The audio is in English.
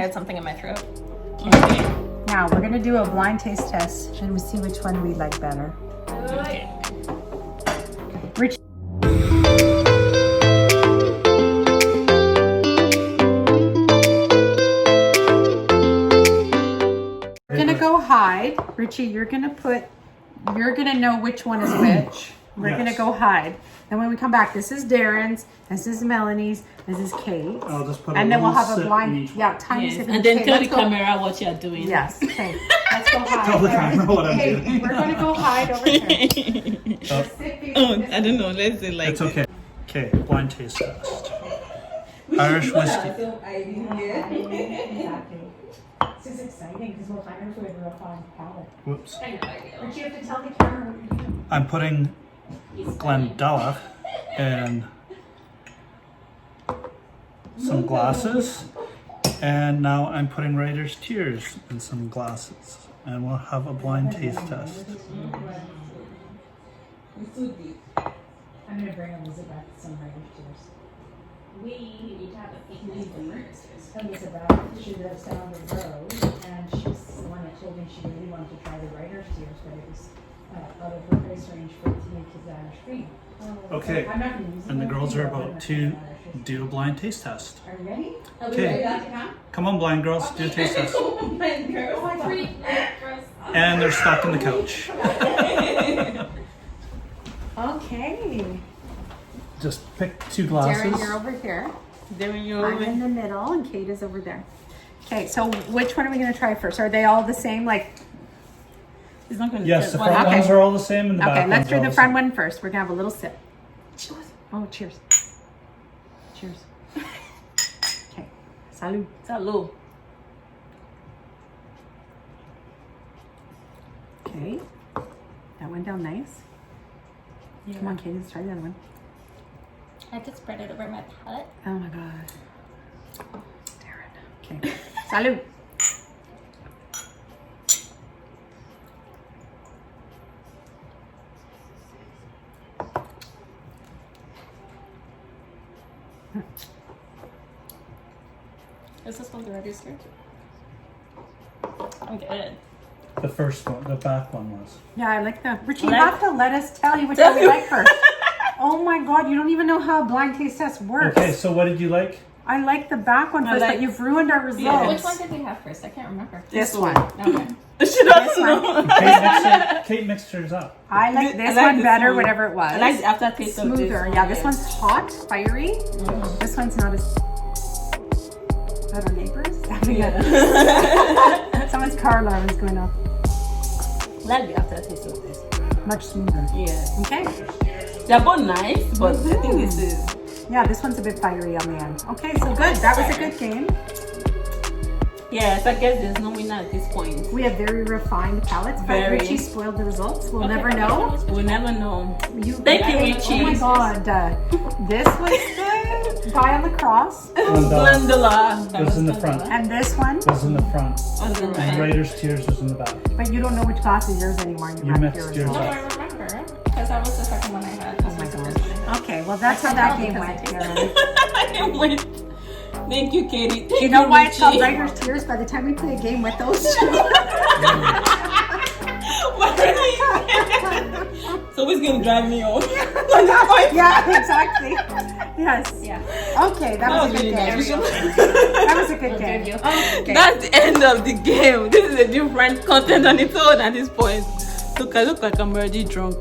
I had something in my throat. Okay. Now we're gonna do a blind taste test and we see which one we like better. Okay. Rich. We're gonna go hide. Richie, you're gonna know which one is which. We're gonna go hide. Then when we come back, this is Darren's, this is Melanie's, this is Kate's. I'll just put and then we'll have a sip blind, in each yeah, tiny sip. And then tell the camera what you're doing. Yes. Okay. Let's go hide. Tell the camera what I'm Okay, doing. we're gonna go hide over here. Oh, I don't know. Let's do like It's okay. Okay, blind taste test. Irish whiskey. This is exciting because we'll find out if we have a real fine palate. Whoops. I have no idea. But you have to tell the camera what you're doing. I'm putting Glendalough in some glasses. And now I'm putting Writer's Tears in some glasses. And we'll have a blind taste test. I'm gonna bring Elizabeth some Writer's Tears. We each have a piece of different. Elizabeth, she lives down the road, and she's the one that told me she really wanted to try the Writer's Tears, but it was out of her price range for it to make his Irish cream. Okay, I'm not gonna use and the it. girls are about to do a blind taste test. Are you ready? Okay, come on blind girls, do a taste test. And they're stuck in the couch. Okay. Just pick two Darren, you're glasses. over here. Then you're I'm in the middle, and Kate is over there. Okay, so which one are we gonna try first? Are they all the same? Like, it's not going to Yes, the front Okay. ones are all the same and the okay, back let's ones do are all the the front same. one first. We're gonna have a little sip. Oh, cheers. Cheers. Okay, salud. Salud. Okay, that went down nice. Come on, Kate, let's try the other one. I have to spread it over my palate. Oh my god. Darren. Okay, salud. Is this one the Writer's Tears? I'm good. The first one, the back one was. Yeah, I like the. Richie, you Like- have to let us tell you which one you like first. Oh my god, you don't even know how a blind taste test works. Okay, so what did you like? I like the back one I first, like- but you've ruined our results. Yeah. Which one did we have first? I can't remember. This one. Okay. She doesn't know. Kate mixed hers up. I like this I like one this better, one. whatever it was. I like the aftertaste of this Smoother. one, Yeah, this one's hot, fiery. This one's not as. Are our neighbors? Someone's car alarm is going off. I like the aftertaste of this. Much smoother. Yeah. Okay. They're both nice, but I think this is. Yeah, this one's a bit fiery on the end. Okay, so good. That was a good game. Yes, I guess there's no winner at this point. We have very refined palates, but Very. Richie spoiled the results. We'll never know. We'll never know. Thank you, Richie. Oh my god. This was the guy on the cross. Glendalough. Was in the front. And this one. Was in the front. Glendalough. And Writer's Tears was in the back. But you don't know which glass is yours anymore. You have mixed yours No, up. I remember. Because that was the second one I had. Oh my god. Okay, well that's how that game went. Wait. Thank you, Katie. You know why it's called Writer's Tears? By the time we play a game with those two. So it's gonna drive me off. Yeah, exactly. Yes. Yeah. Okay, that was a good really game. nice. That was a good game. Okay. That's the end of the game. This is a different content on its own at this point. Look, I look like I'm already drunk.